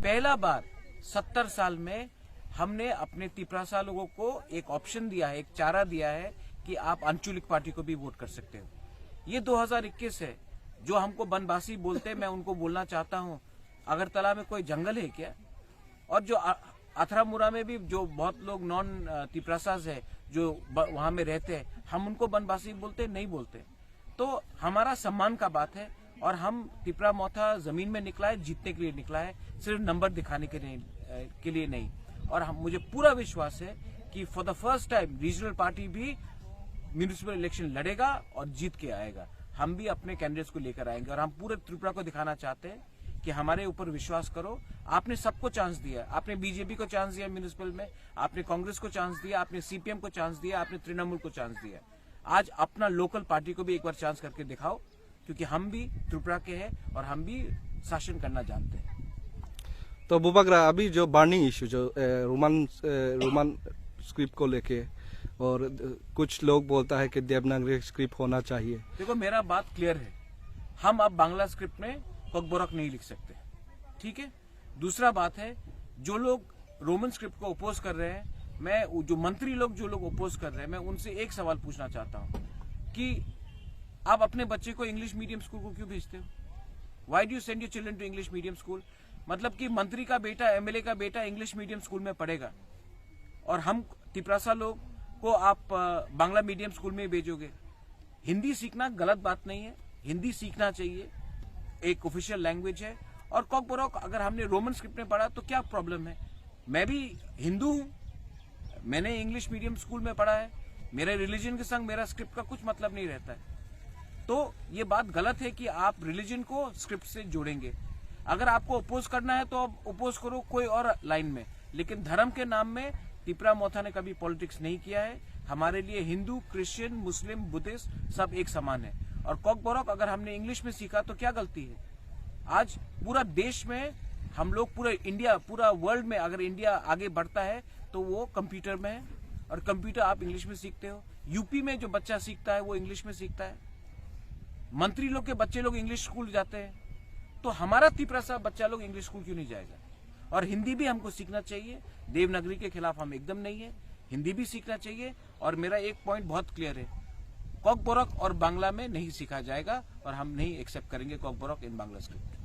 पहला बार 70 साल में हमने अपने तिपरासा लोगों को एक ऑप्शन दिया है, एक चारा दिया है कि आप आंचलिक पार्टी को भी वोट कर सकते हो। ये 2021 है। जो हमको बनवासी बोलते हैं, मैं उनको बोलना चाहता हूँ, अगरतला में कोई जंगल है क्या? और जो अथरामुरा में भी जो बहुत लोग नॉन तिपरासाज है जो वहां में रहते हैं, हम उनको बनवासी बोलते नहीं बोलते। तो हमारा सम्मान का बात है और हम तिपरा मोथा जमीन में निकला है, जीतने के लिए निकला है, सिर्फ नंबर दिखाने के लिए नहीं। और मुझे पूरा विश्वास है कि for the first time regional party भी म्यूनिसिपल इलेक्शन लड़ेगा और जीत के आएगा। हम भी अपने कैंडिडेट्स को लेकर आएंगे और हम पूरे त्रिपुरा को दिखाना चाहते हैं कि हमारे ऊपर विश्वास करो। आपने सबको चांस दिया, आपने बीजेपी को चांस दिया म्यूनिसिपल में, आपने कांग्रेस को चांस दिया, आपने सीपीएम को चांस दिया, आपने तृणमूल को चांस दिया। आज अपना लोकल पार्टी को भी एक बार चांस करके दिखाओ, क्योंकि हम भी त्रिपुरा के हैं और हम भी शासन करना जानते हैं। तो बुबाग्रा, अभी जो बर्निंग इश्यू जो रोमन स्क्रिप्ट को लेके, और कुछ लोग बोलता है कि देवनागरी स्क्रिप्ट होना चाहिए। देखो, मेरा बात क्लियर है, हम अब बांग्ला स्क्रिप्ट में कोकबोरक नहीं लिख सकते, ठीक है। दूसरा बात है, जो लोग रोमन स्क्रिप्ट को अपोज कर रहे हैं, मैं जो मंत्री लोग जो लोग अपोज कर रहे हैं, मैं उनसे एक सवाल पूछना चाहता हूं कि आप अपने बच्चे को इंग्लिश मीडियम स्कूल को क्यों भेजते हो? Why do you send your children to English medium school? मतलब कि मंत्री का बेटा, एमएलए का बेटा इंग्लिश मीडियम स्कूल में पढ़ेगा और हम तिपरासा लोग को आप बांग्ला मीडियम स्कूल में भेजोगे। हिंदी सीखना गलत बात नहीं है, हिंदी सीखना चाहिए, एक ऑफिशियल लैंग्वेज है। और कोकबोरक अगर हमने रोमन स्क्रिप्ट में पढ़ा तो क्या प्रॉब्लम है? मैं भी हिंदू हूं, मैंने इंग्लिश मीडियम स्कूल में पढ़ा है, मेरे रिलीजन के संग मेरा स्क्रिप्ट का कुछ मतलब नहीं रहता है। तो ये बात गलत है कि आप रिलीजन को स्क्रिप्ट से जोड़ेंगे। अगर आपको अपोज करना है तो आप अपोज करो कोई और लाइन में, लेकिन धर्म के नाम में तिपरा मोथा ने कभी पॉलिटिक्स नहीं किया है। हमारे लिए हिंदू, क्रिश्चियन, मुस्लिम, बुद्धिस्ट सब एक समान है। और कोकबोरक अगर हमने इंग्लिश में सीखा तो क्या गलती है? आज पूरा देश में हम लोग, पूरा इंडिया, पूरा वर्ल्ड में अगर इंडिया आगे बढ़ता है तो वो कंप्यूटर में है, और कंप्यूटर आप इंग्लिश में सीखते हो। यूपी में जो बच्चा सीखता है वो इंग्लिश में सीखता है, मंत्री लोग के बच्चे लोग इंग्लिश स्कूल जाते हैं, तो हमारा तिपरासा बच्चा लोग इंग्लिश स्कूल क्यों नहीं जाएगा? और हिंदी भी हमको सीखना चाहिए। देवनागरी के खिलाफ हम एकदम नहीं है, हिंदी भी सीखना चाहिए। और मेरा एक पॉइंट बहुत क्लियर है, कोकबोरक और बांग्ला में नहीं सीखा जाएगा और हम नहीं एक्सेप्ट करेंगे कोकबोरक इन बांग्ला स्क्रिप्ट।